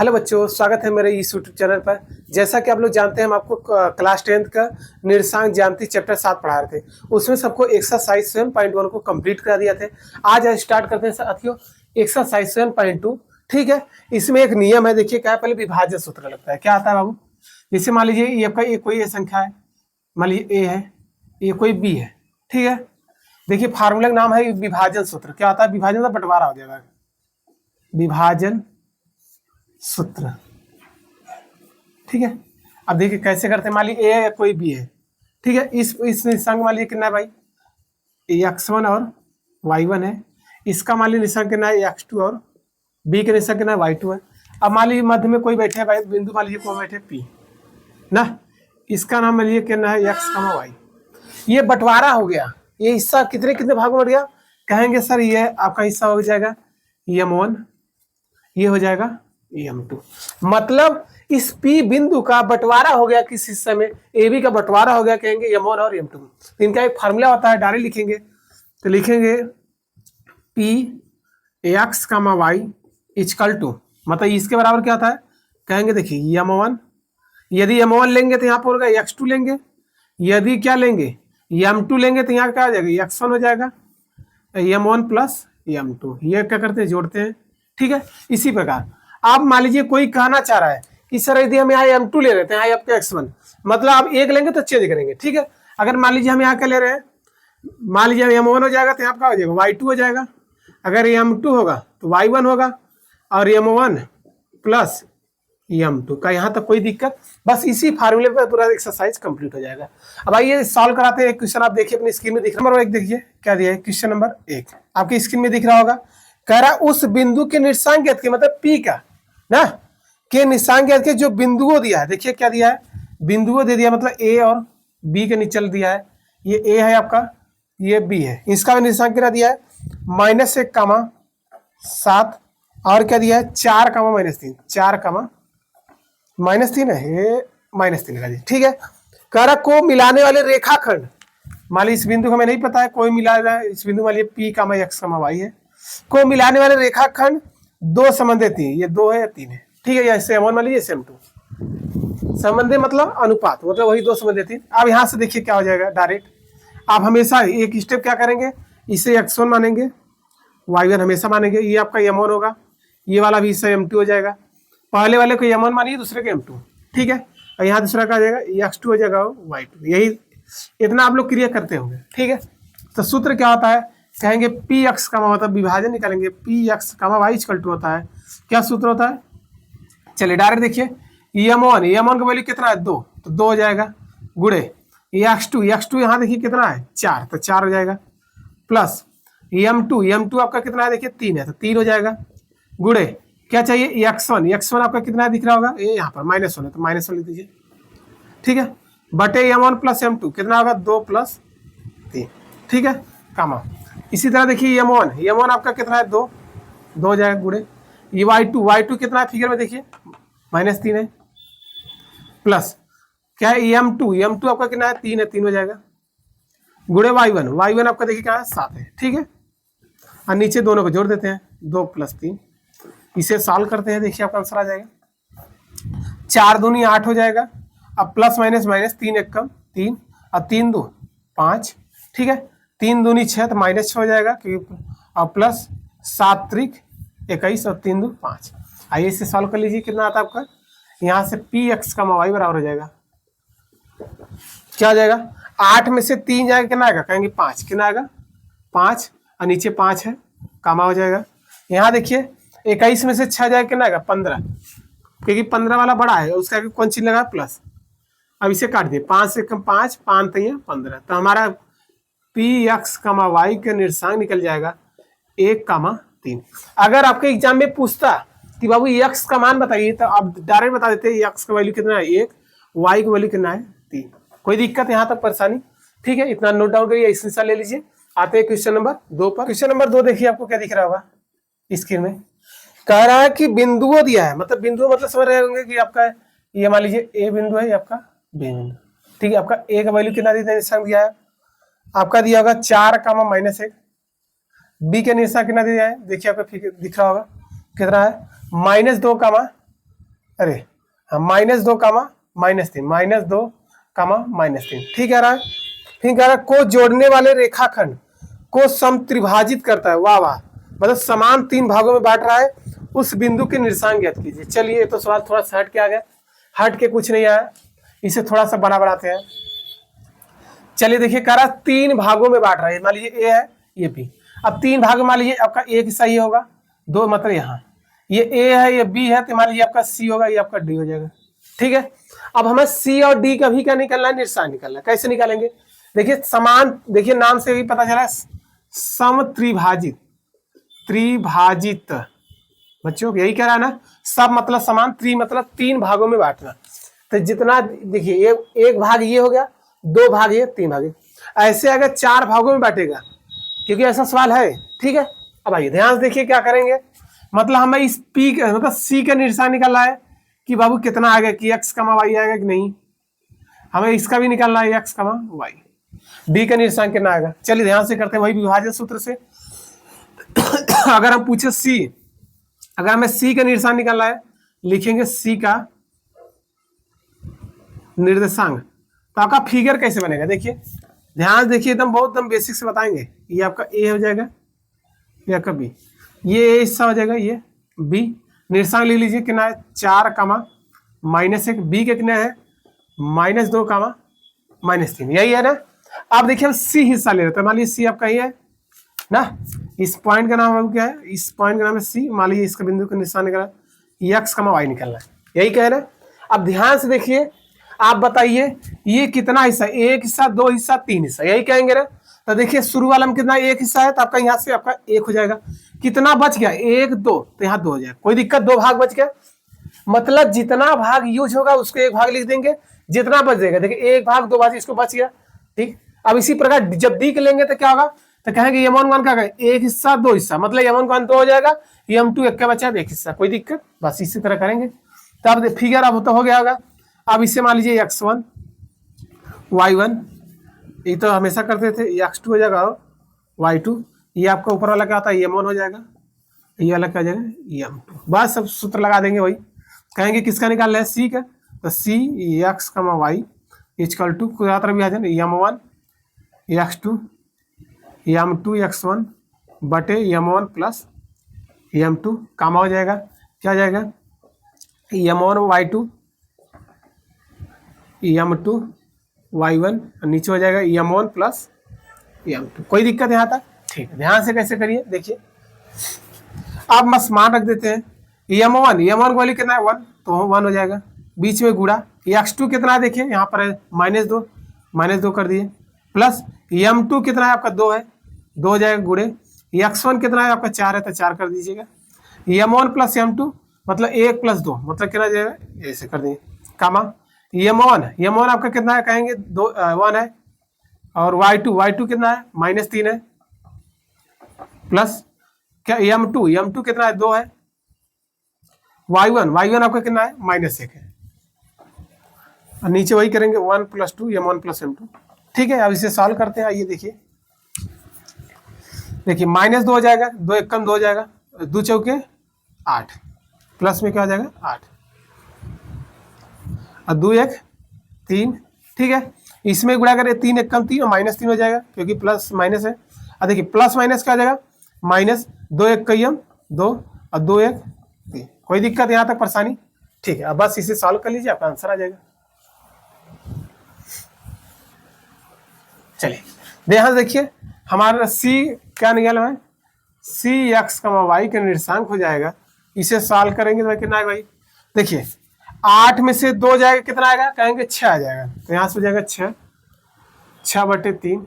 Hello बच्चों, स्वागत है मेरे इस यूट्यूब चैनल पर। जैसा कि आप लोग जानते हैं, हम आपको क्लास 10th का निर्देशांक ज्यामिति चैप्टर 7 पढ़ा रहे थे। उसमें सबको एक्सरसाइज 7.1 को कंप्लीट करा दिया था। आज स्टार्ट करते हैं साथियों एक्सरसाइज 7.2। ठीक है, इसमें एक नियम है। देखिए क्या है, पहले विभाजन सूत्र लगता है। क्या आता है बाबू? जैसे मान लीजिए ये आपका कोई संख्या है, मान लीजिए ए है, ये कोई बी है। ठीक है, देखिए फार्मूला का नाम है विभाजन सूत्र। क्या आता है? विभाजन का बंटवारा हो जाएगा, विभाजन सूत्र। ठीक है, अब देखिए कैसे करते हैं। मान लीजिए ए कोई बी है। ठीक है, इस निशांक मान लीजिए कितना है भाई, x1 और y1 है। इसका मान लीजिए निशांक कितना है, x2 और b के निशांक कितना है, y2 है। अब मान लीजिए मध्य में कोई बैठे है भाई, बिंदु मान लीजिए कोई बैठे p ना, इसका नाम मान लीजिए कितना है, x, y। ये बंटवारा हो गया। ये हिस्सा कितने कितने भाग में बढ़ गया? कहेंगे सर ये आपका हिस्सा हो जाएगा m1, ये हो जाएगा m2। मतलब इस P बिंदु का बंटवारा हो गया किस हिस्से में, AB का बंटवारा हो गया, कहेंगे m1 और m2। तो इनका एक फार्मूला होता है, डायरेक्ट लिखेंगे। तो लिखेंगे P x, y equal to, मतलब इसके बराबर क्या होता है, कहेंगे देखिए m1, यदि m1 लेंगे तो यहाँ पर होगा x2 लेंगे, यदि क्या लेंगे m2 लेंगे तो यहाँ क्या हो जाएगा, x1 हो जाएगा, m1 प्लस m2। ये क्या करते हैं, जोड़ते हैं। ठीक है, इसी प्रकार आप मान लीजिए कोई कहना चाह रहा है कि सर यदि हम यहाँ m2 ले लेते हैं, यहाँ आपका x1, मतलब आप एक लेंगे तो चेंज करेंगे। ठीक है, अगर मान लीजिए हम यहाँ क्या ले रहे हैं, मान लीजिए m1 हो जाएगा तो यहाँ आपका हो जाएगा y2 हो जाएगा, अगर m2 होगा तो y1 होगा, और m1 प्लस m2 का यहाँ तक कोई दिक्कत। बस इसी फार्मूले पर पूरा एक्सरसाइज कंप्लीट हो जाएगा। अब आइए सॉल्व कराते हैं। क्वेश्चन आप देखिए अपनी स्क्रीन में दिख रहा है, नंबर 1 देखिए क्या दिया है। क्वेश्चन नंबर 1 आपकी स्क्रीन में दिख रहा होगा। कह रहा उस बिंदु के निर्देशांक ज्ञात के, मतलब P का ना के निर्देशांक ज्ञात के जो बिंदुओं दिया है। देखिए क्या दिया है, बिंदुओं दे दिया, मतलब A और B के नीचे दिया है। ये A है आपका, ये B है। इसका भी निर्देशांक कितना दिया है, -1, 7, और क्या दिया है 4, -3, 4, -3 है, ये -3 का जी। ठीक है, कारक को मिलाने वाले रेखाखंड, मान लीजिए इस बिंदु को हमें नहीं पता है, कोई मिला रहा है इस बिंदु मान लीजिए P, x, y है, को मिलाने वाले रेखाखंड दो संबंध देती है। ये 2 है या 3 है। ठीक है, जैसे m1 मान लीजिए m2, संबंध मतलब अनुपात, मतलब वही दो संबंध देती है। अब यहाँ से देखिए क्या हो जाएगा, डायरेक्ट आप हमेशा एक स्टेप क्या करेंगे, इसे x1 मानेंगे, y1 हमेशा मानेंगे। ये आपका m1 होगा, ये वाला भी हिस्सा m2 हो जाएगा। पहले वाले को m1 मानिए, दूसरे को m2। ठीक है, और यहाँ दूसरा का आ जाएगा x2 हो जाएगा, y2। यही इतना आप लोग क्रिया करते होंगे। ठीक है, तो सूत्र क्या होता है, कहेंगे Px, मतलब विभाजन निकालेंगे, Px, y इक्वल टू होता है, क्या सूत्र होता है, चलिए डायरेक्ट देखिए। m1 का वैल्यू कितना है, 2, तो 2 हो जाएगा, गुड़े x2 यहाँ देखिए कितना है 4, तो 4 हो जाएगा, प्लस m2 आपका कितना है, देखिए 3 है, तो 3 हो जाएगा, गुड़े क्या चाहिए x1 आपका कितना है दिख रहा होगा, ये यहाँ पर -1 है, तो -1 लिख दीजिए। ठीक है, बटे m1 प्लस m2 कितना होगा, 2 + 3। ठीक है, कामा। इसी तरह देखिए m1 आपका कितना है, 2 हो जाएगा, गुड़े ये y2 कितना है फिगर में देखिए, -3 है, प्लस क्या है m2 आपका कितना है, 3 है, 3 हो जाएगा, गुड़े y1 आपका देखिए क्या है, 7 है। ठीक है, और नीचे दोनों को जोड़ देते हैं, 2 + 3। इसे सॉल्व करते हैं, देखिए आपका आंसर आ जाएगा 4 दूनी 8 हो जाएगा। अब प्लस माइनस 3 1 कम 3, और 3 2 5। ठीक है, 3 दूनी 6, तो -6 हो जाएगा, और प्लस 7 त्रिक 21, और 3 2 5। आइए इसे सॉल्व कर लीजिए, कितना आता है आपका, यहाँ से Px, y बराबर हो जाएगा, क्या हो जाएगा, 8 में से 3 जाएगा, कितना आएगा, कहेंगे 5, कितना आएगा 5, और नीचे 5 है, कामा हो जाएगा। यहाँ देखिए 21 में से 6 जाएगा, कितना आएगा 15, क्योंकि 15 वाला बड़ा है, उसका कौन चीज लगा, प्लस। अब इसे काट दिए, 5 से कम 5, 5 3 15, तो हमारा Px, y का निर्देशांक निकल जाएगा 1, 3। अगर आपके एग्जाम में पूछता कि बाबू x का मान बताइए, तो आप डायरेक्ट बता देते x का वैल्यू कितना है 1, y का वैल्यू कितना है 3। कोई दिक्कत यहाँ तक परेशानी? ठीक है, इतना नोट डाउन करिए, स्क्रीनशॉट ले लीजिए। आते हैं क्वेश्चन नंबर 2 पर। क्वेश्चन नंबर 2 देखिए, आपको क्या दिख रहा होगा स्क्रीन में। कह रहा है कि बिंदुओं दिया है, मतलब बिंदुओं मतलब समझ रहे होंगे कि आपका ये मान लीजिए A बिंदु है, ये आपका B बिंदु। ठीक है, आपका A का वैल्यू कितना दिया है, आपका दिया होगा 4, -1। B के निशान कितना दिया है, देखिए आपका दिख रहा होगा कितना है, -2, अरे हाँ, -2 कामा -3, -2 कामा -3, ठीक है रहा है। फिर कह रहा है को जोड़ने वाले रेखाखंड को समत्रिभाजित करता है। वाह वाह, मतलब समान 3 भागों में बांट रहा है, उस बिंदु के निर्देशांक ज्ञात कीजिए। चलिए ये तो सवाल थोड़ा सा हट के आ गया, हट के कुछ नहीं आया, इसे थोड़ा सा बड़ा बनाते हैं। चलिए देखिए, कह रहा 3 भागों में बांट रहा है, मान लीजिए ए है ये बी। अब 3 भाग मान लीजिए आपका एक हिस्सा ये होगा, 2 मतलब यहाँ ये ए है ये बी है, तो मान लीजिए आपका सी होगा, ये आपका डी हो जाएगा, ठीक है। अब हमें सी और डी का भी क्या निकालना है, निर्देशांक निकालना है। कैसे निकालेंगे, देखिए समान, देखिए नाम से भी पता चला समत्रिभाजित, त्रिभाजित बच्चों यही कह रहा है ना, सब मतलब समान, त्रि मतलब 3 भागों में बांटना। तो जितना देखिए एक भाग ये हो गया, 2 भाग ये, 3 भाग ये, ऐसे अगर 4 भागों में बांटेगा, क्योंकि ऐसा सवाल है, ठीक है। अब आइए ध्यान से देखिए क्या करेंगे, मतलब हमें इस पी मतलब सी का निर्देशांक निकालना है कि बाबू कितना आएगा, कि एक्स कमा वाई आएगा कि नहीं, हमें इसका भी निकालना है एक्स कमा वाई। डी का निर्देशांक कितना आएगा, चलिए ध्यान से करते हैं वही विभाजन सूत्र से। अगर हम पूछे सी, अगर हमें सी का निर्देशांक निकालना है, लिखेंगे सी का निर्देशांक, तो आपका फिगर कैसे बनेगा, देखिए ध्यान देखिए, एकदम बहुत एकदम बेसिक से बताएंगे। ये आपका ए हो जाएगा, ये आपका बी, ये ए हिस्सा हो जाएगा, ये बी। निर्देशांक लिख लीजिए कितना है, 4 कामा -1, बी का कितना है -2 कामा -3, यही है ना। अब देखिए हम सी हिस्सा ले लेते हैं, मान लीजिए सी आपका ये है ना, इस पॉइंट का नाम क्या है, इस पॉइंट का नाम है सी, मान लीजिए इसका बिंदु का निशान निकालना, एक्स कमा वाई निकालना है, यही कह रहे हैं। अब ध्यान से देखिए, आप बताइए ये कितना हिस्सा, 1 हिस्सा, 2 हिस्सा, 3 हिस्सा, यही कहेंगे ना। तो देखिए शुरू वाला में कितना 1 हिस्सा है, तो आपका यहाँ से आपका 1 हो जाएगा, कितना बच गया 1 2, तो यहाँ 2 हो जाएगा, कोई दिक्कत, 2 भाग बच गया, मतलब जितना भाग यूज होगा उसको 1 भाग लिख देंगे, जितना बच जाएगा देखिए 1 भाग 2 भाग इसको बच गया, ठीक। अब इसी प्रकार जब डी के लेंगे तो क्या होगा, तो कहेंगे M1 का 1 हिस्सा 2 हिस्सा, मतलब M1 2 हो जाएगा, M2 1 का बचा 1 हिस्सा, कोई दिक्कत, बस इसी तरह करेंगे। तो अब फिगर अब तो हो गया होगा। अब इसे मान लीजिए x1 y1, ये तो हमेशा करते थे, x2 हो जाएगा y2, ये आपका ऊपर वाला क्या होता है M1 हो जाएगा, ये वाला क्या हो जाएगा M2, बस सब सूत्र लगा देंगे वही। कहेंगे किसका निकालना है, सी का, तो सी एक्स कमा वाई इक्वल टू तरह भी आ जाए M1 x2 M2 x1 बटे M1 प्लस M2 कामा हो जाएगा, क्या हो जाएगा M1 y2 M2 y1, नीचे हो जाएगा M1 प्लस M2, कोई दिक्कत यहाँ तक, ठीक है। ध्यान से कैसे करिए, देखिए आप बस मान रख देते हैं, M1 को कितना है 1, तो 1 हो जाएगा, बीच में गुड़ा, x2 कितना है देखिए यहाँ पर है -2 कर दिए, प्लस M2 कितना है आपका 2 है, 2 हो जाएगा गुड़े, x1 कितना है आपका 4 है, तो 4 कर दीजिएगा, M1 प्लस M2 मतलब 1 प्लस 2 मतलब कितना जाएगा, ऐसे कर दिए, कामा M1 आपका कितना है, कहेंगे 1 है, और y2 कितना है -3 है, प्लस क्या M2 कितना है 2 है, y1 आपका कितना है -1 है, और नीचे वही करेंगे 1 + 2 M1 + M2, ठीक है। अब इसे सॉल्व करते हैं, आइए देखिए -2 हो जाएगा, 2 1 कम 2 हो जाएगा, 2 चौके 8, प्लस में क्या हो जाएगा 8, और 2 1 3, ठीक है। इसमें गुणा करें 3 1 कम 3 और -3 हो जाएगा, क्योंकि प्लस माइनस है, और देखिए प्लस माइनस क्या हो जाएगा -2 1 कम 2 और 2 1 3, कोई दिक्कत यहाँ तक परेशानी, ठीक है। अब बस इसे सॉल्व कर लीजिए, आपका आंसर आ जाएगा। चलिए ध्यान देखिए, हमारा सी क्या निकाला है, सी एक्स कमा वाई का निर्देशांक हो जाएगा, इसे सॉल्व करेंगे तो कितना आएगा भाई, देखिए 8 में से 2 जाएगा, कितना आएगा, कहेंगे 6 आ जाएगा, तो यहाँ से हो जाएगा 6 बटे 3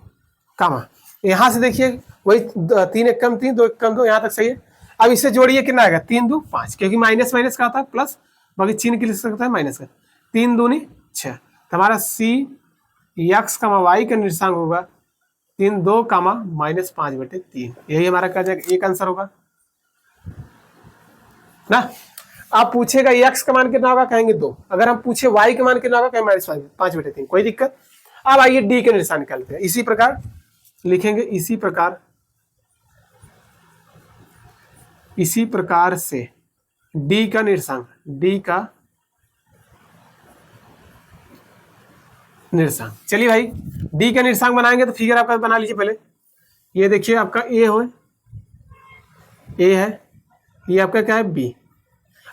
कामा, यहाँ से देखिए वही 3 1 कम 3 2 1 कम 2, यहाँ तक सही है। अब इसे जोड़िए, कितना आएगा 3 2 5, क्योंकि माइनस माइनस का आता है प्लस, बाकी चिन्ह के लिख सकता है माइनस का, 3 दूनी 6, तो हमारा सी एक्स कमा वाई का निर्देशांक होगा 3 2 कामा -5 बटे 3, यही हमारा क्या जाएगा, एक आंसर होगा ना। आप पूछेगा एक्स का मान कितना होगा, कहेंगे 2, अगर हम पूछे वाई का मान कितना होगा, कहेंगे -5 बटे 3, कोई दिक्कत। अब आइए डी के निशान निकालते हैं, इसी प्रकार लिखेंगे, इसी प्रकार से डी का निर्देशांक, डी का निर्देशांक। चलिए भाई डी का निर्देशांक बनाएंगे तो फिगर आपका बना लीजिए पहले। ये देखिए आपका ए है, ये आपका क्या है बी।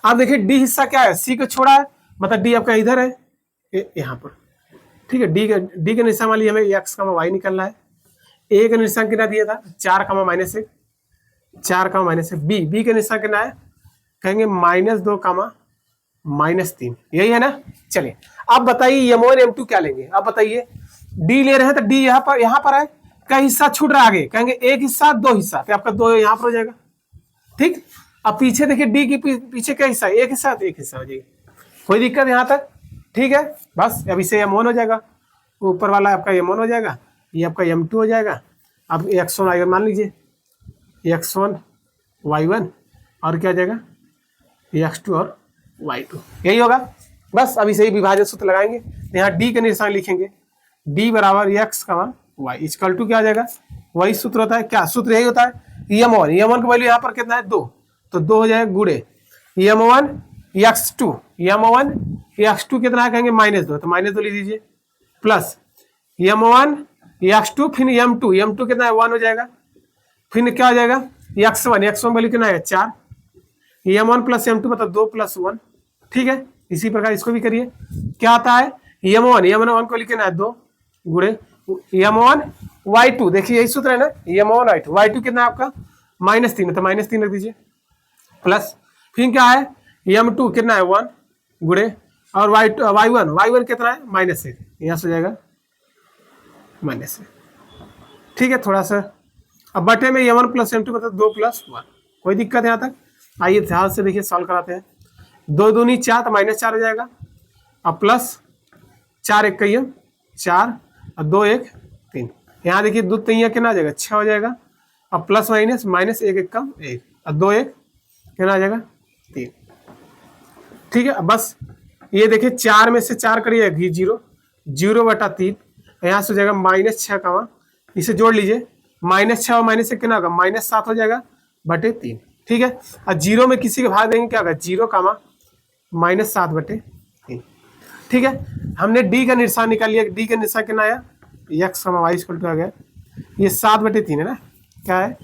आप देखिए डी हिस्सा क्या है, सी को छोड़ा है, मतलब डी आपका इधर है यहाँ पर, ठीक है। डी का निर्देशांक मान लीजिए हमें एक्स का वाई निकलना है। ए का निर्देशांक कितना दिया था 4 -1, 4 -1। बी का निर्देशांक कितना है, कहेंगे -2 -3, यही है ना। चलिए अब बताइए m1 m2 क्या लेंगे। अब बताइए डी ले रहे हैं तो डी यहाँ पर है, का हिस्सा छूट रहा आगे, कहेंगे एक हिस्सा 2 हिस्सा, तो आपका 2 यहाँ पर हो जाएगा, ठीक। अब पीछे देखिए डी की पीछे क्या हिस्सा, एक हिस्सा तो एक हिस्सा हो जाएगा, कोई दिक्कत यहाँ तक, ठीक है। बस अब इसे m1 हो जाएगा, ऊपर वाला आपका m1 हो जाएगा, ये आपका m2 हो जाएगा। अब x1 y1 मान लीजिए, x1 y1 और क्या जाएगा x2 और y2, यही होगा। बस अब इसे ही विभाजन सूत्र लगाएंगे, तो यहाँ d का निर्देशांक लिखेंगे, d बराबर x, y इक्वल टू क्या आ जाएगा, वही सूत्र होता है, क्या सूत्र यही होता है, m1 का वैल्यू यहाँ पर कितना है 2, तो 2 हो जाएगा गुड़े m1 x2 कितना है, कहेंगे -2, तो -2 लिख दीजिए, प्लस m1 x2 फिर m2 कितना है 1 हो जाएगा, फिर क्या हो जाएगा x1 वैल्यू कितना है 4, m1 + m2 मतलब 2 + 1, ठीक है। इसी प्रकार इसको भी करिए, क्या आता है m1 को लिखना है 2 गुड़े m1 y2, देखिए यही सूत्र है ना, m1 y2 कितना है आपका -3, तो -3 रख दीजिए, प्लस फिर क्या है m2 कितना है 1 गुड़े और y1 कितना है -1, यहाँ से हो जाएगा -1, ठीक है। थोड़ा सा अब बटे में m1 + m2 मतलब 2 + 1, कोई दिक्कत है यहाँ तक। आइए ध्यान से देखिए सॉल्व कराते हैं, 2 दूनी 4 तो -4 हो जाएगा, अब प्लस 4 1 4 और 2 1 3, यहाँ देखिए 2 3 कितना आ जाएगा 6 हो जाएगा, अब प्लस माइनस -1 1 1 और 2 1 कितना आ जाएगा 3, ठीक है। अब बस ये देखिए 4 में से 4 करिए 0/3, यहाँ से हो जाएगा -6, इसे जोड़ लीजिए, -6 और -1 कितना होगा -7 हो जाएगा बटे 3, ठीक है। और 0 में किसी के भाग देंगे क्या होगा 0, -7/3, ठीक है। हमने डी का निर्देशांक निकाल लिया, डी का निर्देशांक कितना आया x, y = आ गया, ये 7/3 है ना, क्या है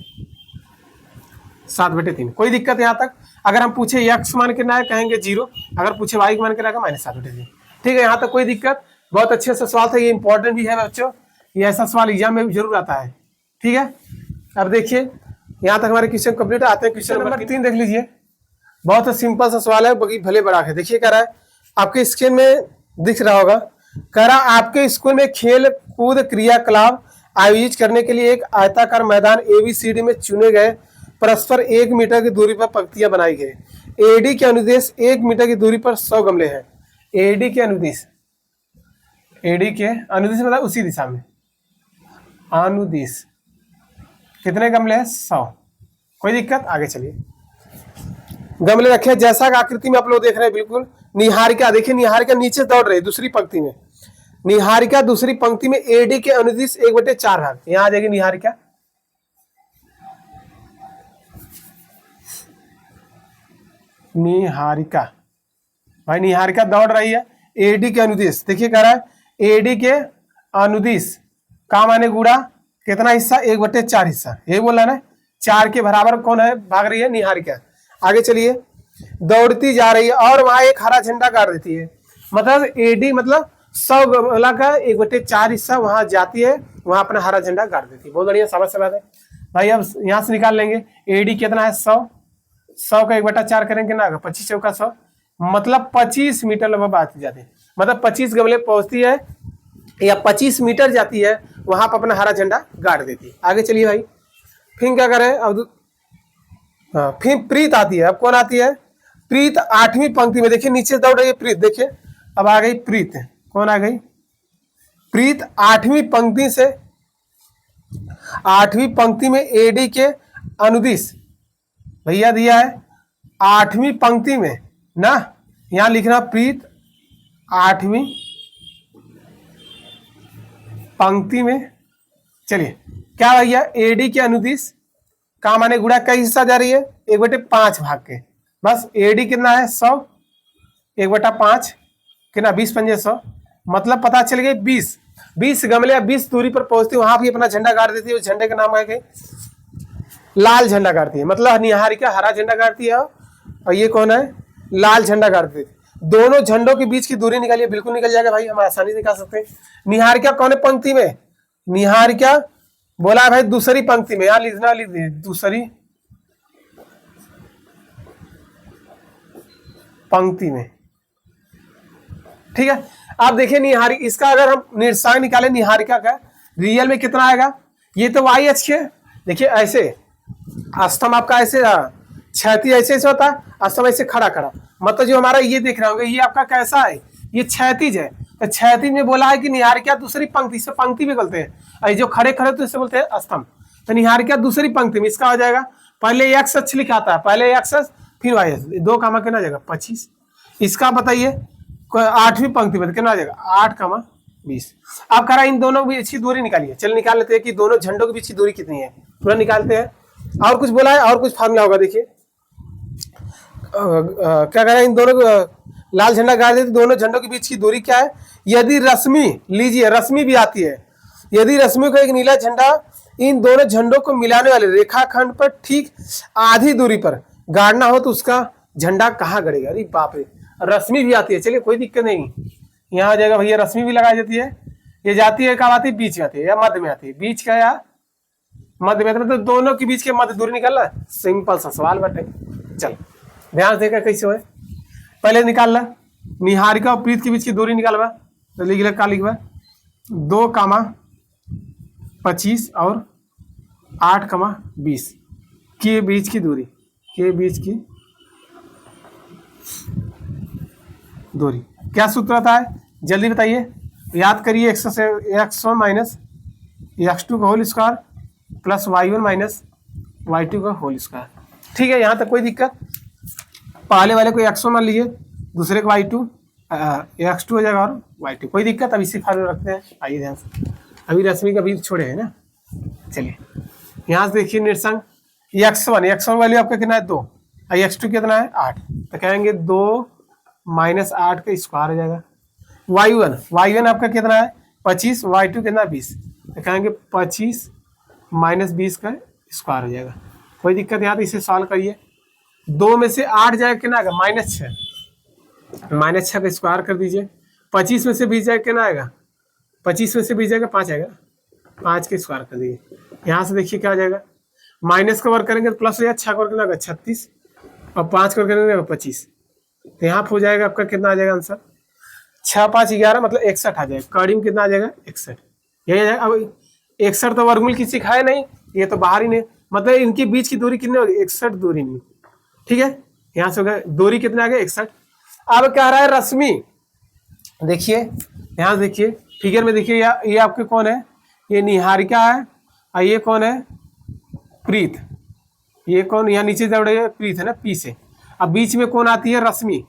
7/3, कोई दिक्कत यहाँ तक। अगर हम पूछे x मान कितना है कहेंगे 0, अगर पूछे y मान कितना है -7/3, ठीक है। यहाँ तक कोई दिक्कत, बहुत अच्छे से सवाल था, ये इंपॉर्टेंट भी है बच्चों, ये ऐसा सवाल एग्जाम में भी जरूर आता है, ठीक है। अब देखिए यहाँ तक हमारे क्वेश्चन कंप्लीट आते हैं क्वेश्चन नंबर 3 देख लीजिए, बहुत सिंपल सा सवाल है, भले बड़ा है। देखिए कह रहा है आपके स्क्रीन में दिख रहा होगा, कह रहा आपके स्कूल में खेल कूद क्रियाकलाप आयोजित करने के लिए एक आयताकार मैदान ABCD में चुने गए परस्पर 1 मीटर की दूरी पर पंक्तियां बनाई गई, AD के अनुदेश 1 मीटर की दूरी पर 100 गमले हैं। AD के अनुदेश मतलब उसी दिशा में, अनुदिश कितने गमले हैं 100, कोई दिक्कत। आगे चलिए, गमले रखे जैसा आकृति में आप लोग देख रहे हैं, बिल्कुल निहारिका, देखिए निहारिका नीचे दौड़ रही है दूसरी पंक्ति में, निहारिका दूसरी पंक्ति में AD के अनुदिश 1/4 भाग, यहां आ जाएगी निहारिका, भाई निहारिका दौड़ रही है AD के अनुदिश, देखिए कह रहा है AD के अनुदिश का माने गुड़ा कितना हिस्सा 1/4 हिस्सा, यही बोल रहा है ना, 4 के बराबर कौन है भाग रही है निहारिका। आगे चलिए, दौड़ती जा रही है और वहां एक हरा झंडा गाड़ देती है, मतलब AD मतलब 100 गमला का 1/4 हिस्सा वहां जाती है, वहां अपना हरा झंडा गाड़ देती है। बहुत बढ़िया, समझ से बात है भाई। अब यहाँ से निकाल लेंगे AD कितना है 100 का 1/4 करेंगे ना, 25 चौका 100, मतलब 25 मीटर लगभग आती जाती है, मतलब 25 गमले पहुंचती है या 25 मीटर जाती है, वहां पर अपना हरा झंडा गाड़ देती है। आगे चलिए भाई, फिर क्या करें अब, फिर प्रीत आती है। अब कौन आती है, प्रीत 8वीं पंक्ति में, देखिए नीचे दौड़ रही है प्रीत, देखिए अब आ गई प्रीत, कौन आ गई प्रीत 8वीं पंक्ति से, 8वीं पंक्ति में AD के अनुदिश भैया दिया है 8वीं पंक्ति में ना, यहां लिखना प्रीत 8वीं पंक्ति में। चलिए क्या भैया AD के अनुदिश का माने गुड़ा कई हिस्सा जा रही है 1/5 भाग के, बस AD कितना है 100, 1/5 कितना 20 × 100 मतलब पता चल गई 20 गमले या 20 दूरी पर पहुंचती है, वहां भी अपना झंडा गाड़ देती है। उस झंडे का नाम है लाल झंडा गाड़ती है। मतलब निहारिका हरा झंडा गाड़ती है और ये कौन है, लाल झंडा गाड़ती है। दोनों झंडों के बीच की दूरी निकालिए, बिल्कुल निकल जाएगा भाई, हम आसानी से निकाल सकते हैं। निहारिका कौन है पंक्ति में, निहारिका बोला भाई दूसरी पंक्ति में, यहां लिखना लीजिए दूसरी पंक्ति में, ठीक है। आप देखिए निहारिका, इसका अगर हम निर्सांग निकालें निहारिका का, रियल में कितना आएगा, ये तो वाई अक्ष है। देखिए ऐसे अस्तम आपका ऐसे क्षैतिज ऐसे ऐसे होता है, अस्तम ऐसे खड़ा खड़ा, मतलब जो हमारा ये देख रहे होंगे ये आपका कैसा है, ये क्षैतिज है। तो क्षैतिज में बोला है कि निहारिका दूसरी पंक्ति, से पंक्ति भी बोलते हैं, और जो खड़े खड़े तो इससे बोलते हैं अस्तम। तो निहारिका दूसरी पंक्ति में, इसका हो जाएगा पहले एक्स अक्ष लिखाता है, पहले एक्स अक्ष फिर वाई अक्ष, 2 कामा कितना जाएगा 25। इसका बताइए 8वीं पंक्ति में कितना आ जाएगा 8,20। आप कह रहा है इन दोनों के बीच की दूरी निकालिए, चल निकाल लेते हैं कि दोनों झंडों के बीच की दूरी कितनी है, पूरा निकालते हैं। और कुछ बोला है, और कुछ फार्मूला होगा, देखिए क्या कह रहा है, इन दोनों लाल झंडा गाड़ देते, दोनों झंडों के बीच की दूरी क्या है, यदि रश्मि, लीजिए रश्मि भी आती है, यदि रश्मि को एक नीला झंडा इन दोनों झंडों को मिलाने वाले रेखाखंड पर ठीक आधी दूरी पर गाड़ना हो तो उसका झंडा कहाँ गड़ेगा। अरे बाप रे, रश्मि भी आती है, चलिए कोई दिक्कत नहीं, यहाँ आ जाएगा भैया, रश्मि भी लगाई जाती है। ये जाती है कहाँ आती है, बीच में आती है या मध्य में आती है, बीच का या मध्य में, मतलब दोनों के बीच के मध्य दूरी निकालना, सिंपल सा सवाल बटे। चल ध्यान देकर कैसे हो, पहले निकाल ला निहारिका और प्रीत के बीच की दूरी निकालवा, तो लिख ले का लिखवा 2,25 और 8,20 के बीच की दूरी, के बीच की दूरी क्या सूत्र आता है, जल्दी बताइए, याद करिए। x1 माइनस x2 का whole square plus y1 minus y2 का होल स्क्वायर, ठीक है। यहाँ तक कोई दिक्कत, पहले वाले को x1 मान लीजिए, दूसरे को y2, x2 हो जाएगा और y2, कोई दिक्कत। अब इसी फार्मूला रखते हैं, आइए ध्यान से, अभी रश्मि का बीच छोड़े है ना। चलिए यहाँ से देखिए निरसंग, x1 वैल्यू आपका कितना है 2 और x2 कितना है 8, तो कहेंगे 2 माइनस 8 का स्क्वायर हो जाएगा। y1 आपका कितना है 25, y2 कितना 20, तो कहेंगे 25 माइनस 20 का स्क्वायर हो जाएगा, कोई दिक्कत। यहाँ तो इसे सॉल्व करिए, 2 में से 8 जाएगा कितना आएगा -6, -6 का स्क्वायर कर दीजिए। 25 में से 20 जाएगा कितना आएगा, 25 में से 20 जाएगा 5 आएगा, 5 का स्क्वायर कर दीजिए। यहाँ से देखिए क्या हो जाएगा, माइनस का वर्क करेंगे तो प्लस हो जाएगा, 6 का वर्क करना 36 और 5 का वर्क करेंगे 25, तो यहाँ हो जाएगा आपका कितना आ जाएगा आंसर 6 5 11 मतलब 61 आ जाएगा। कड़ी में कितना आ जाएगा 61, यही आ जाएगा। अब 61 तो वर्गमूल किसी खाए नहीं, ये तो बाहर ही नहीं, मतलब इनके बीच की दूरी कितनी होगी 61 दूरी में, ठीक है। यहाँ से होगा दूरी कितने आ गए 61। अब कह रहा है रश्मि, देखिए यहाँ से देखिए फिगर में देखिए, ये आपके कौन है, ये निहारिका है और ये कौन है प्रीत, ये कौन, यहाँ नीचे दौड़े प्रीत है ना पी से, अब बीच में कौन आती है रश्मि,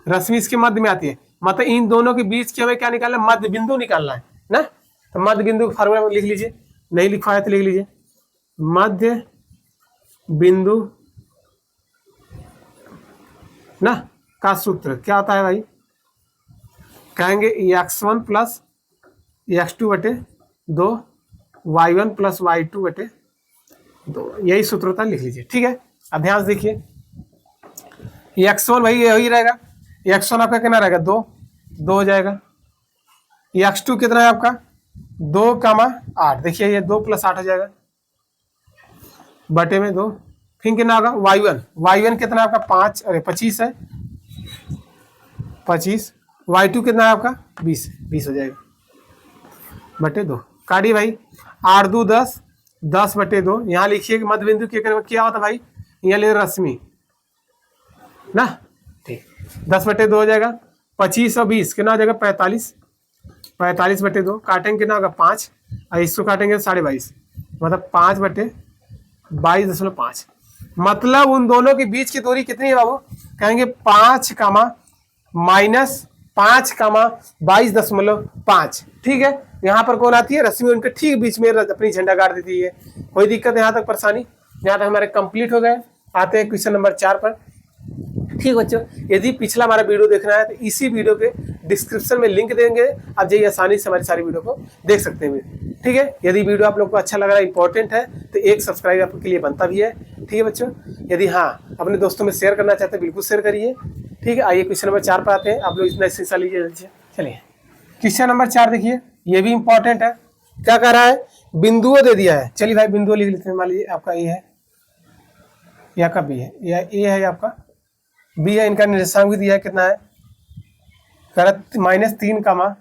रश्मि इसके मध्य में आती है, मतलब इन दोनों के बीच की हमें क्या निकालना है, मध्य बिंदु निकालना है ना। तो मध्य बिंदु का फार्मूला लिख लीजिए, नहीं लिखा है तो लिख लीजिए, मध्य बिंदु ना का सूत्र क्या होता है भाई, कहेंगे x1 प्लस x2 बटे 2 y1 प्लस y2 बटे 2, यही सूत्र होता है, लिख लीजिए, ठीक है। अब ध्यान से देखिए, x1 वही यही रहेगा, x1 आपका कितना रहेगा 2 हो जाएगा, x2 कितना है आपका 2,8, देखिए ये 2 + 8 हो जाएगा बटे में 2, फिर कितना होगा y1 कितना आपका 25 है 25, y2 कितना है आपका 20 हो जाएगा बटे 2, काटी भाई 8 2 10 बटे 2, यहाँ लिखिए कि मध्य बिंदु क्या होता भाई, यहाँ ले रश्मि ना, ठीक 10 बटे 2 हो जाएगा, 25 और 20 कितना हो जाएगा 45 बटे 2, काटेंगे कितना होगा 5 और इसको काटेंगे 22.5, मतलब 5 बटे 22.5, मतलब उन दोनों के बीच की दूरी कितनी है बाबू, कहेंगे 5 माइनस 5,22.5, ठीक है। यहाँ पर कौन आती है रश्मि, उनके ठीक बीच में अपनी झंडा गाड़ देती है, कोई दिक्कत यहाँ तक परेशानी, यहाँ तक हमारे कंप्लीट हो गए। आते हैं क्वेश्चन नंबर 4 पर, ठीक बच्चों। यदि पिछला हमारा वीडियो देखना है तो इसी वीडियो के डिस्क्रिप्शन में लिंक देंगे, आप जाइए आसानी से हमारी सारी वीडियो को देख सकते हैं। ठीक है, यदि वीडियो आप लोग को अच्छा लग रहा है, इंपॉर्टेंट है, तो एक सब्सक्राइब आपके लिए बनता भी है। ठीक है बच्चों, यदि हाँ अपने दोस्तों में शेयर करना चाहते हैं बिल्कुल शेयर करिए। ठीक है, आइए क्वेश्चन नंबर 4 पर आते हैं। आप लोग इतना हिस्सा लीजिए। चलिए क्वेश्चन नंबर 4 देखिए, ये भी इंपॉर्टेंट है। क्या कह रहा है, बिंदुओं दे दिया है। चलिए भाई बिंदुओं लिख लेते हैं। मान लीजिए आपका ए है या का बी है, या ए है या आपका बी है। इनका निर्देशांक भी दिया है, कितना है, -3,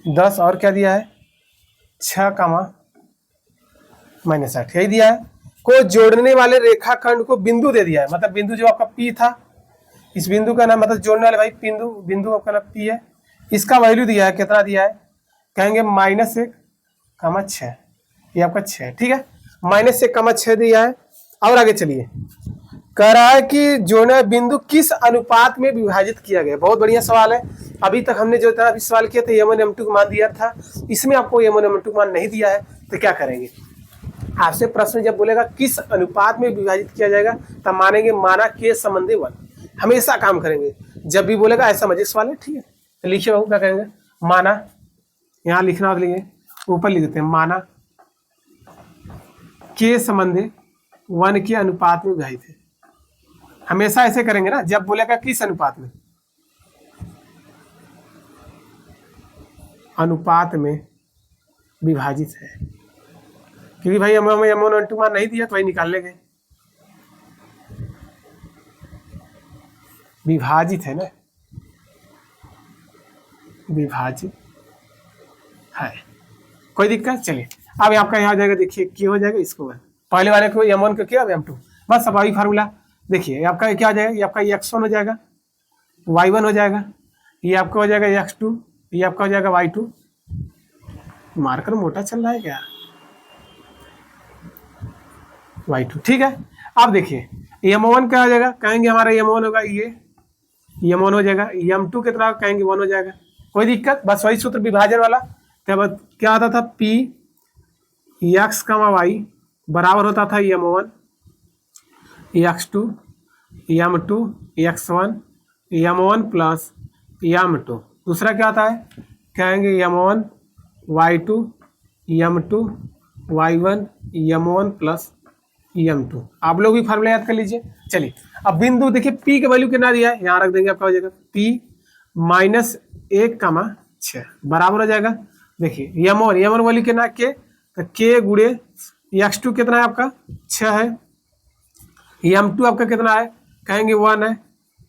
10 और क्या दिया है 6, -8 यही दिया है। को जोड़ने वाले रेखाखंड को बिंदु दे दिया है, मतलब बिंदु जो आपका पी था, इस बिंदु का नाम, मतलब जोड़ने वाले भाई बिंदु आपका नाम पी है। इसका वैल्यू दिया है, कितना दिया है, कहेंगे -1, 6, ये आपका 6। ठीक है, -1, 6 दिया है। और आगे चलिए, कह रहा है कि जोड़ने बिंदु किस अनुपात में विभाजित किया गया। बहुत बढ़िया सवाल है। अभी तक हमने जो इतना भी सवाल किया था m1 m2 का मान दिया था, इसमें आपको m1 m2 का मान नहीं दिया है, तो क्या करेंगे, आपसे प्रश्न जब बोलेगा किस अनुपात में विभाजित किया जाएगा, तब मानेंगे माना के संबंधी 1। हमेशा काम करेंगे, जब भी बोलेगा ऐसा मजे सवाल है। ठीक है, तो लिखिए बाबू, क्या कहेंगे, माना, यहाँ लिखना और लिखिए, ऊपर लिख देते हैं, माना के संबंधी 1 के अनुपात में विभाजित है। हमेशा ऐसे करेंगे ना, जब बोलेगा किस अनुपात में, अनुपात में विभाजित है, क्योंकि भाई हमें m1 m2 मान नहीं दिया तो वही निकाल लेंगे। विभाजित है ना, विभाजित है, कोई दिक्कत। चलिए अब आपका यहाँ हो जाएगा, देखिए क्या हो जाएगा, इसको पहले वाले को m1 को क्या, m2, बस अब वही फार्मूला देखिए। आपका क्या हो जाएगा, ये आपका x1 हो जाएगा, y1 हो जाएगा, ये आपका हो जाएगा x2, ये आपका हो जाएगा y2। मार्कर मोटा चल रहा है क्या, y2। ठीक है, अब देखिए m1 क्या हो जाएगा, कहेंगे हमारा m1 होगा, ये m1 हो जाएगा, m2 कितना कहेंगे 1 हो जाएगा। कोई दिक्कत, बस वही सूत्र विभाजन वाला। तब क्या होता था, p x, y बराबर होता था m1 x2 m2 x1 m1 plus m2। दूसरा क्या आता है, कहेंगे m1 y2 m2 y1 m1 plus m2। आप लोग भी फार्मूला याद कर लीजिए। चलिए अब बिंदु देखिए, p का वैल्यू कितना दिया है, यहाँ रख देंगे, आपका हो जाएगा p -1, 6 बराबर हो जाएगा। देखिए m1 वैल्यू कितना के, तो k गुणे x2 कितना है आपका 6 है, m2 आपका कितना है, कहेंगे 1 है,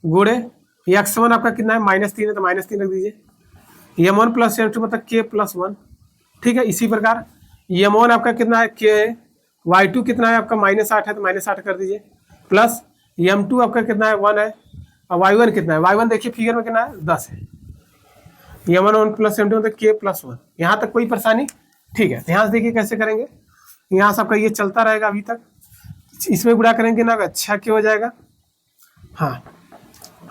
गुणे x1 आपका कितना है, -3 है, तो -3 रख दीजिए। m1 प्लस m2 मतलब k प्लस 1। ठीक है, इसी प्रकार m1 आपका कितना है, k है, y2 कितना है आपका -8 है, तो -8 कर दीजिए, प्लस m2 आपका कितना है 1 है, और y1 कितना है, y1 देखिए फिगर में कितना है 10 है, m1 प्लस m2 मतलब k प्लस 1। यहाँ तक कोई परेशानी। ठीक है, ध्यान से देखिए कैसे करेंगे, यहाँ सबका ये चलता रहेगा अभी तक, इसमें गुणा करेंगे ना, अच्छा क्या हो जाएगा, हाँ,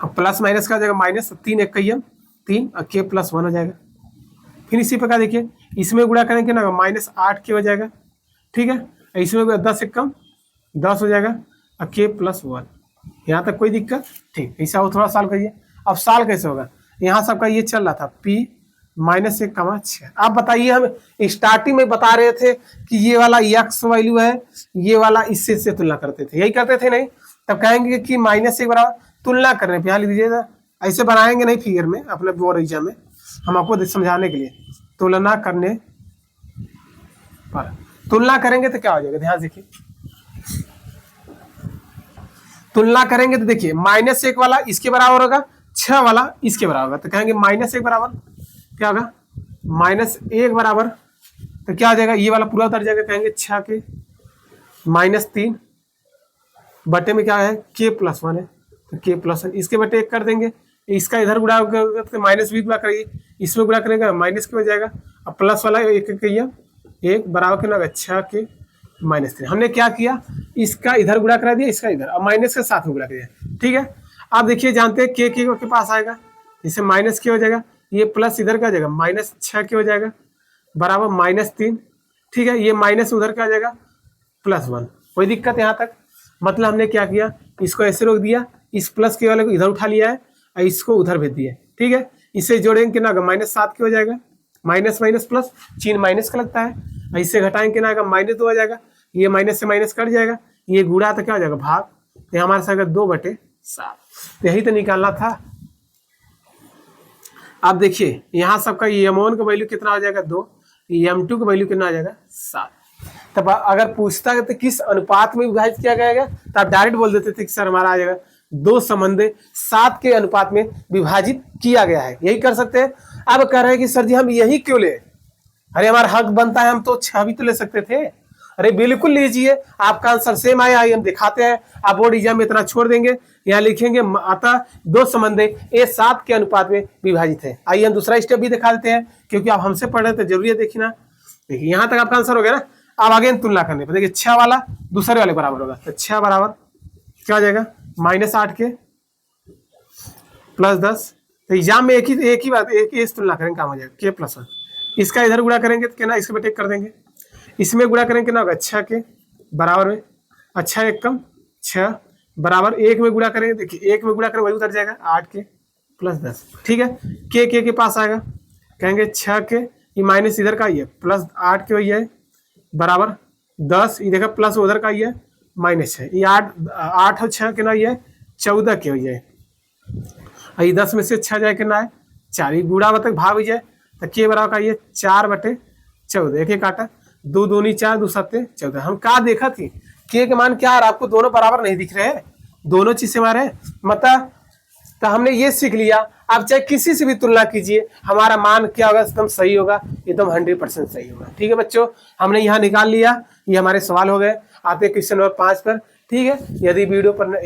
अब प्लस माइनस का हो जाएगा, -3 1 3 और k प्लस 1 हो जाएगा। फिर इसी प्रकार देखिए, इसमें गुणा करेंगे ना, -8 के हो जाएगा। ठीक है, इसमें 10 1 10 हो जाएगा, और k प्लस 1। यहाँ तक कोई दिक्कत। ठीक, ऐसा हो, थोड़ा साल करिए। अब साल कैसे होगा, यहाँ सबका ये चल रहा था p -1, 6। आप बताइए, हम स्टार्टिंग में बता रहे थे कि ये वाला x वैल्यू है, ये वाला इससे तुलना करते थे, यही करते थे नहीं, तब कहेंगे कि -1 बराबर तुलना करने पे, यहाँ लिख दीजिएगा, ऐसे बनाएंगे नहीं फिगर में अपने बोर्ड एग्जाम में, हम आपको समझाने के लिए, तुलना करने पर तुलना करेंगे तो क्या हो जाएगा, ध्यान देखिए, तुलना करेंगे तो देखिए -1 वाला इसके बराबर होगा, 6 वाला इसके बराबर होगा, तो कहेंगे -1 बराबर क्या होगा, -1 बराबर, तो क्या हो जाएगा, ये वाला पूरा उतर जाएगा, कहेंगे 6 के -3 बटे में क्या है, k प्लस 1 है, तो k प्लस 1 इसके बटे 1 कर देंगे, इसका इधर गुणा होगा तो -20 गुणा करिए, इसमें गुणा करेंगे माइनस के हो जाएगा, अब प्लस वाला एक बराबर कितना होगा, 6 के -3। हमने क्या किया, इसका इधर गुणा करा दिया, इसका इधर, अब माइनस के साथ में गुणा किया। ठीक है, आप देखिए जानते हैं k के पास आएगा, जिससे माइनस के हो जाएगा, ये प्लस इधर का हो जाएगा, -6 के हो जाएगा बराबर -3। ठीक है, ये माइनस उधर का आ जाएगा +1। कोई दिक्कत यहाँ तक, मतलब हमने क्या किया, इसको ऐसे रोक दिया, इस प्लस के वाले को इधर उठा लिया है और इसको उधर भेज दिया। ठीक है, इसे जोड़ेंगे कितना होगा, -7 के हो जाएगा, माइनस माइनस प्लस, चिन्ह माइनस का लगता है, इससे घटाएंगे कितना आएगा, -2 हो जाएगा, ये माइनस से माइनस कट जाएगा, ये गुणा तो क्या हो जाएगा भाग, तो हमारे साथ 2/7, यही तो निकालना था। अब देखिए यहाँ सबका m1 का वैल्यू कितना हो जाएगा 2, m2 का वैल्यू कितना आ जाएगा 7। तब अगर पूछता है तो किस अनुपात में विभाजित किया गया तो आप डायरेक्ट बोल देते थे कि सर हमारा आ जाएगा 2 संबंधे 7 के अनुपात में विभाजित किया गया है, यही कर सकते हैं। अब कह रहे हैं कि सर जी हम यही क्यों ले, अरे हमारा हक बनता है, हम तो 6 भी तो ले सकते थे। अरे बिल्कुल लीजिए, आपका आंसर सेम आया, हम दिखाते हैं। आप बोर्ड एग्जाम में इतना छोड़ देंगे, यहाँ लिखेंगे अतः 2 संबंधे ए 7 के अनुपात में विभाजित है। आइए हम दूसरा स्टेप भी दिखा देते हैं, क्योंकि आप हमसे पढ़ रहे थे, जरूरी है देखिए ना। देखिए यहाँ तक आपका आंसर हो गया ना। अब आगे तुलना करने पर देखिए 6 वाला दूसरे वाले बराबर होगा, तो 6 बराबर क्या हो जाएगा, -8 के +10। तो एग्जाम में एक ही बात, एक ही तुलना करेंगे, काम हो जाएगा k + 1। इसका इधर गुणा करेंगे तो क्या, इसके बेटे कर देंगे, इसमें गुणा करेंगे कितना होगा, 6 के बराबर में, अच्छा 1 कम 6 बराबर 1 में गुणा करेंगे, देखिए 1 में गुणा करेंगे वही उतर जाएगा, 8 के +10, ठीक है। के पास आएगा, कहेंगे 6 के, ये माइनस इधर का ही है, +8 के वही है बराबर 10, ये देखा प्लस उधर का ही है -6, ये 8 और 6 के ना ये 14 के वही है, ये 10 में से 6 जाए के ना है 4, ये गुणा तक भाग हो जाए, तो के बराबर का ये 4/14, एक एक काटा, 2 दूनी 4, 2 सत्ते 14। हम कहा देखा थी के मान क्या, और आपको दोनों बराबर नहीं दिख रहे हैं, दोनों चीज से मारे मतलब, तो हमने ये सीख लिया। आप चाहे किसी से भी तुलना कीजिए, हमारा मान क्या होगा, एकदम सही होगा, एकदम 100% सही होगा। ठीक है बच्चों, हमने यहाँ निकाल लिया, ये हमारे सवाल हो गए। आते क्वेश्चन नंबर 5 पर। ठीक है, यदि वीडियो पर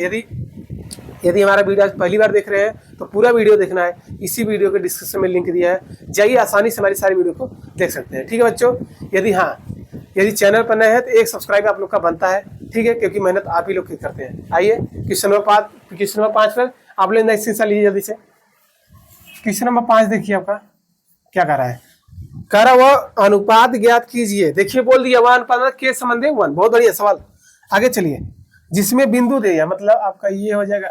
यदि हमारा वीडियो आज पहली बार देख रहे हैं तो पूरा वीडियो देखना है, इसी वीडियो के डिस्क्रिप्शन में लिंक दिया है, जाइए आसानी से हमारी सारी वीडियो को देख सकते हैं। ठीक है बच्चों, यदि चैनल पर नए हैं तो एक सब्सक्राइब आप लोग का बनता है, ठीक है, क्योंकि मेहनत आप ही लोग की करते हैं। आइए क्वेश्चन नंबर 5 पर आप लोग स्क्रीनशॉट लीजिए जल्दी से। क्वेश्चन नंबर 5 देखिए, आपका क्या कर रहा है, कह रहा वह अनुपात ज्ञात कीजिए। देखिए बोल दिया वह अनुपात के संबंध 1, बहुत बढ़िया सवाल। आगे चलिए, जिसमें बिंदु दिया, मतलब आपका ये हो जाएगा,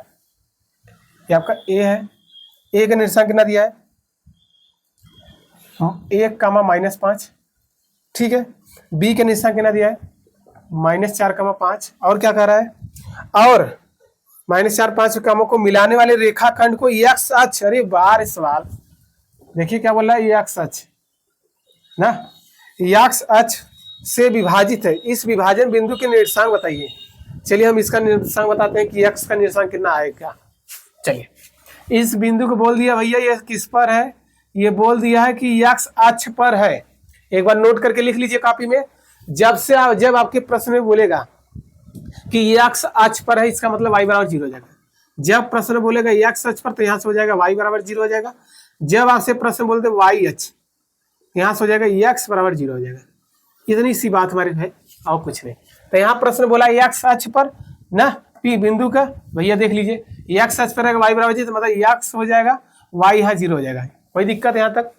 ये आपका ए है, ए का निर्देशांक कितना दिया है 1, ठीक है। बी का निर्देशांक कितना दिया है -4, और क्या कह रहा है, और -4, 5 कामों को मिलाने वाले रेखाखंड को x अक्ष, अरे बार सवाल देखिए क्या बोल रहा है, x अक्ष ना, x अक्ष से विभाजित है, इस विभाजन बिंदु के निर्देशांक बताइए। चलिए हम इसका निर्देशांक बताते हैं कि x का निर्देशांक कितना आएगा। चलिए, इस बिंदु को बोल दिया भैया ये किस पर है, ये बोल दिया है कि x अक्ष पर है। एक बार नोट करके लिख लीजिए कॉपी में, जब आपके प्रश्न में बोलेगा कि ये x अक्ष पर है, इसका मतलब y बराबर 0 हो जाएगा। जब प्रश्न बोलेगा x अक्ष पर, तो यहाँ से हो जाएगा y बराबर 0 हो जाएगा। जब आपसे प्रश्न बोलते y अक्ष, यहाँ से हो जाएगा x बराबर 0 हो जाएगा। इतनी सी बात हमारे है, और कुछ नहीं। तो यहाँ प्रश्न बोला x अक्ष पर ना, P बिंदु का, भैया देख लीजिए x अक्ष पर y बराबर 0, तो मतलब x हो जाएगा, y यहाँ 0 हो जाएगा। कोई दिक्कत है यहाँ तक,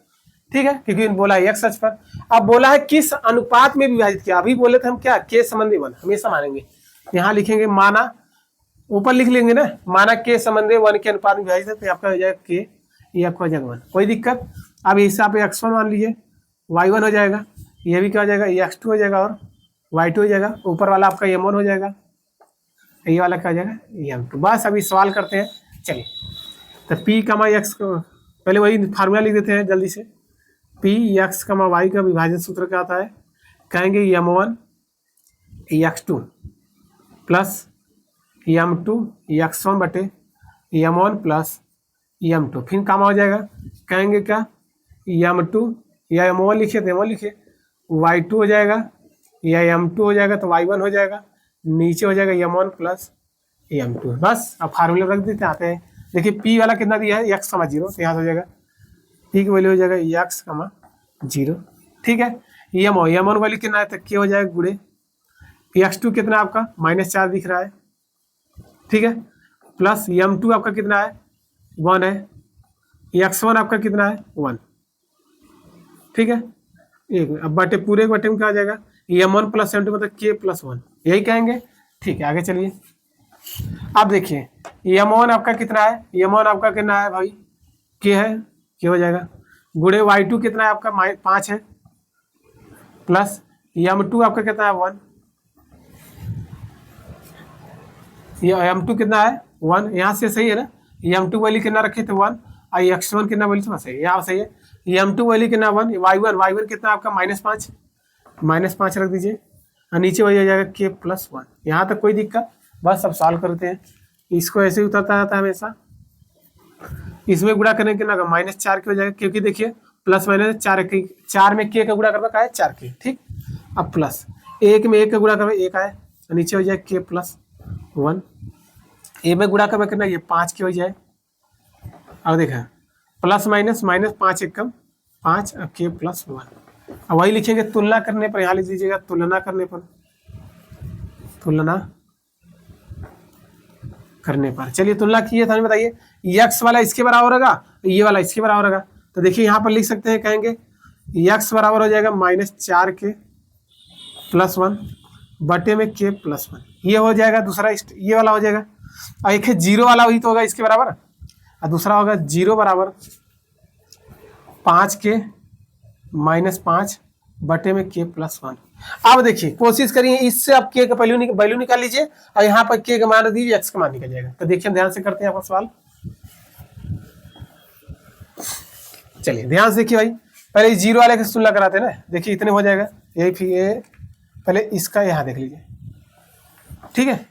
ठीक है, क्योंकि बोला है x अक्ष पर। अब बोला है किस अनुपात में विभाजित किया, अभी बोले थे हम क्या, के संबंधी 1 हमेशा मानेंगे। यहाँ लिखेंगे माना, ऊपर लिख लेंगे ना, माना के संबंधी 1 के अनुपात में विभाजित है, तो आपका हो जाएगा के, ये आपका हो जाएगा 1। कोई दिक्कत, अब इसे आप x1 मान लीजिए, y1 हो जाएगा, ये भी क्या हो जाएगा, x2 हो जाएगा, और y2 हो जाएगा। ऊपर वाला आपका m1 हो जाएगा, ये वाला क्या हो जाएगा, m2। बस अभी सवाल करते हैं। चलिए, तो p, x को पहले वही फार्मूला लिख देते हैं जल्दी से। p x, y का विभाजन सूत्र क्या आता है, कहेंगे m1 x2 plus m2 x1 बटे m1 प्लस m2, फिर काम हो जाएगा, कहेंगे क्या m2 या m1 लिखे तो m1 लिखे, y2 हो जाएगा या m2 हो जाएगा तो y1 हो जाएगा, नीचे हो जाएगा m1 प्लस m2। बस अब फार्मूला रख देते आते हैं। देखिए p वाला कितना दिया है x, 0, तो यहाँ हो जाएगा p की वैल्यू हो जाएगा x, 0, ठीक है। m1 वैल्यू कितना है, तो k हो जाएगा गुणे x2 कितना आपका -4 दिख रहा है, ठीक है, प्लस m2 आपका कितना है 1 है, x1 आपका कितना है 1, ठीक है। एक अब बटे पूरे बटे में क्या आ जाएगा, m1 प्लस m2 मतलब k प्लस 1, यही कहेंगे। ठीक है, आगे चलिए। अब देखिए m1 आपका कितना है, m1 आपका कितना है भाई, k है, क्या हो जाएगा, गुणे y2 कितना है आपका 5 है, प्लस m2 आपका कितना है 1, ये m2 कितना है 1, यहाँ से सही है ना, m2 वैल्यू कितना रखे थे 1, और x1 कितना वैल्यू था सही, यहाँ सही है, m2 वैल्यू कितना 1, y1 कितना आपका -5, -5 रख दीजिए, और नीचे वही हो जाएगा k+1। यहाँ तक कोई दिक्कत, बस अब सॉल्व करते हैं, इसको ऐसे ही उतरता रहता है हमेशा, इसमें गुणा करने के ना -4 के हो जाएगा, क्योंकि देखिए प्लस माइनस 4 में k का गुणा करना का है 4k, ठीक। अब प्लस 1 में 1 का गुणा करना 1 आए, नीचे हो जाए k+1, ए में गुणा करना कितना ये 5 के हो जाए, अब देखा प्लस माइनस -5 1 कम 5, अब k+1, अब वही लिखेंगे तुलना करने पर, यहाँ लिख दीजिएगा तुलना करने पर, तुलना करने पर। चलिए तुलना किए था, बताइए x वाला इसके बराबर होगा, ये वाला इसके बराबर होगा, तो देखिए यहाँ पर लिख सकते हैं, कहेंगे x बराबर हो जाएगा -4k+1 बटे में k+1, ये हो जाएगा दूसरा, ये वाला हो जाएगा, और एक है 0 वाला, वही तो होगा इसके बराबर, और दूसरा होगा 0 बराबर 5k -5 बटे में k+1। अब देखिए कोशिश करिए इससे आप k का वैल्यू निकाल लीजिए, और यहाँ पर k का मान दीजिए, x का मान निकल जाएगा। तो देखिए ध्यान से करते हैं आपका सवाल, चलिए ध्यान से देखिए भाई, पहले 0 वाले की तुलना कराते हैं ना, देखिए इतने हो जाएगा, यही फिर ये पहले इसका यहाँ देख लीजिए, ठीक है।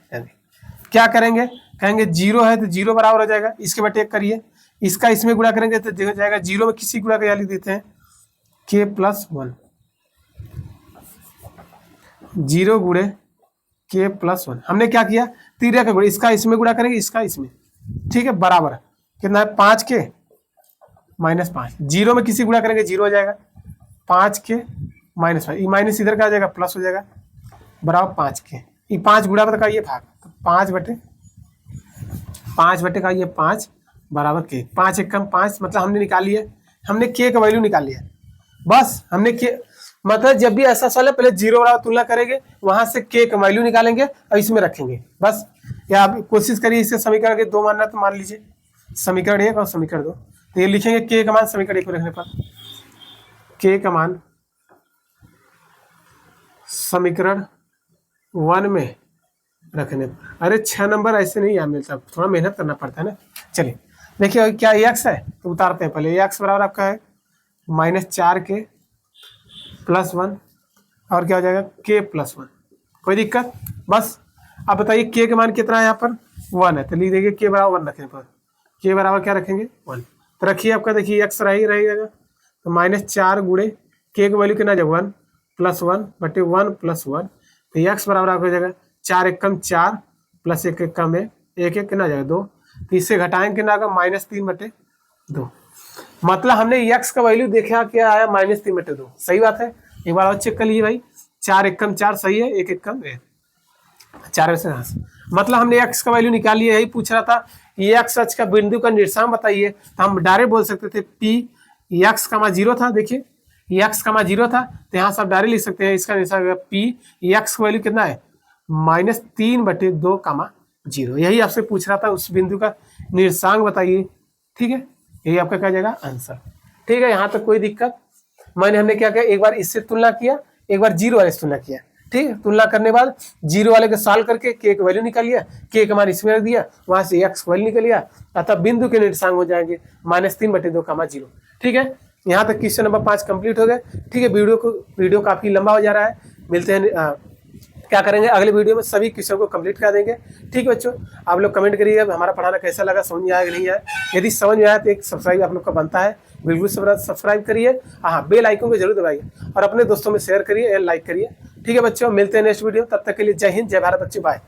क्या करेंगे, कहेंगे 0 है तो 0 बराबर हो जाएगा, इसके बटे 1 करिए, इसका इसमें गुणा करेंगे तो हो जाएगा 0 में किसी गुणा का लिख देते हैं k+1, 0 गुणे k+1, हमने क्या किया तीर का गुणा, इसका इसमें गुणा करेंगे, इसका इसमें, ठीक है, बराबर कितना है 5k -5, 0 में किसी गुणा करेंगे 0 हो जाएगा, 5k -5, ये माइनस इधर का आ जाएगा प्लस हो जाएगा, बराबर 5k, ये 5 गुणा का ये भाग, तो 5 बटे का ये 5 बराबर k, 5 1 कम 5, मतलब हमने निकाल लिया, हमने k का वैल्यू निकाल लिया, बस हमने k मतलब जब भी ऐसा सवाल है पहले 0 बराबर तुलना करेंगे, वहां से k का वैल्यू निकालेंगे और इसमें रखेंगे बस। या आप कोशिश करिए इसे समीकरण के 2 मानना, तो मान लीजिए समीकरण 1 और समीकरण 2, तो ये लिखेंगे k का मान समीकरण 1 में रखने पर, k का मान समीकरण 1 में रखने पर, अरे 6 नंबर ऐसे नहीं याद मिलता, थोड़ा मेहनत करना पड़ता है ना। चलिए देखिए क्या x है तो उतारते हैं, पहले x बराबर आपका है -4k+1, और क्या हो जाएगा k+1, कोई दिक्कत, बस। अब बताइए k का मान कितना है, यहाँ पर 1 है, तो लिख देंगे k बराबर 1 रखने पर, k बराबर क्या रखेंगे 1, तो रखिए आपका देखिए x रहेगा, तो -4 गुणे k का वैल्यू कितना जब 1 +1 बटे 1 + 1, तो x बराबर आपको हो जाएगा 4 1 कम 4 प्लस 1 1 कम है 1 1 कितना जाएगा 2, तो इससे घटाएंगे कितना आएगा -3 बटे 2, मतलब हमने x का वैल्यू देखा क्या आया -3 बटे 2, सही बात है, एक बार और चेक कर लीजिए भाई, 4 1 कम 4 सही है, 1 1 कम 4 में से, मतलब हमने x का वैल्यू निकाल लिया, यही पूछ रहा था, ये x अक्ष का बिंदु का निर्देशांक बताइए, तो हम डायरेक्ट बोल सकते थे p x, 0 था, देखिए x, 0 था, तो यहाँ से आप डायरेक्ट लिख सकते हैं, इसका निर्देशांक p x का वैल्यू कितना है -3 बटे 2, 0, यही आपसे पूछ रहा था, उस बिंदु का निर्देशांक बताइए, ठीक है, यही आपका क्या जाएगा आंसर, ठीक है। यहाँ तक कोई दिक्कत, हमने क्या किया, एक बार इससे तुलना किया, एक बार 0 वाले से तुलना किया, ठीक है, तुलना करने बाद 0 वाले का सॉल्व करके k का वैल्यू निकाल लिया, k का मान इसमें रख दिया, वहां से x वैल्यू निकल लिया, अतः बिंदु के निर्देशांक हो जाएंगे -3 बटे 2, 0, ठीक है। यहाँ तक क्वेश्चन नंबर 5 कंप्लीट हो गए, ठीक है। वीडियो काफी लंबा हो जा रहा है, मिलते हैं क्या करेंगे अगले वीडियो में, सभी क्वेश्चन को कंप्लीट कर देंगे, ठीक है बच्चों। आप लोग कमेंट करिएगा हमारा पढ़ाना कैसा लगा, समझ में आया कि नहीं आया, यदि समझ में आया तो एक सब्सक्राइब आप लोग का बनता है, बिल्कुल सब्सक्राइब करिए, हाँ बेल आइकन को जरूर दबाइए, और अपने दोस्तों में शेयर करिए या लाइक करिए, ठीक है बच्चों। मिलते हैं नेक्स्ट वीडियो, तब तक के लिए जय हिंद, जय भारत बच्चों, बाय।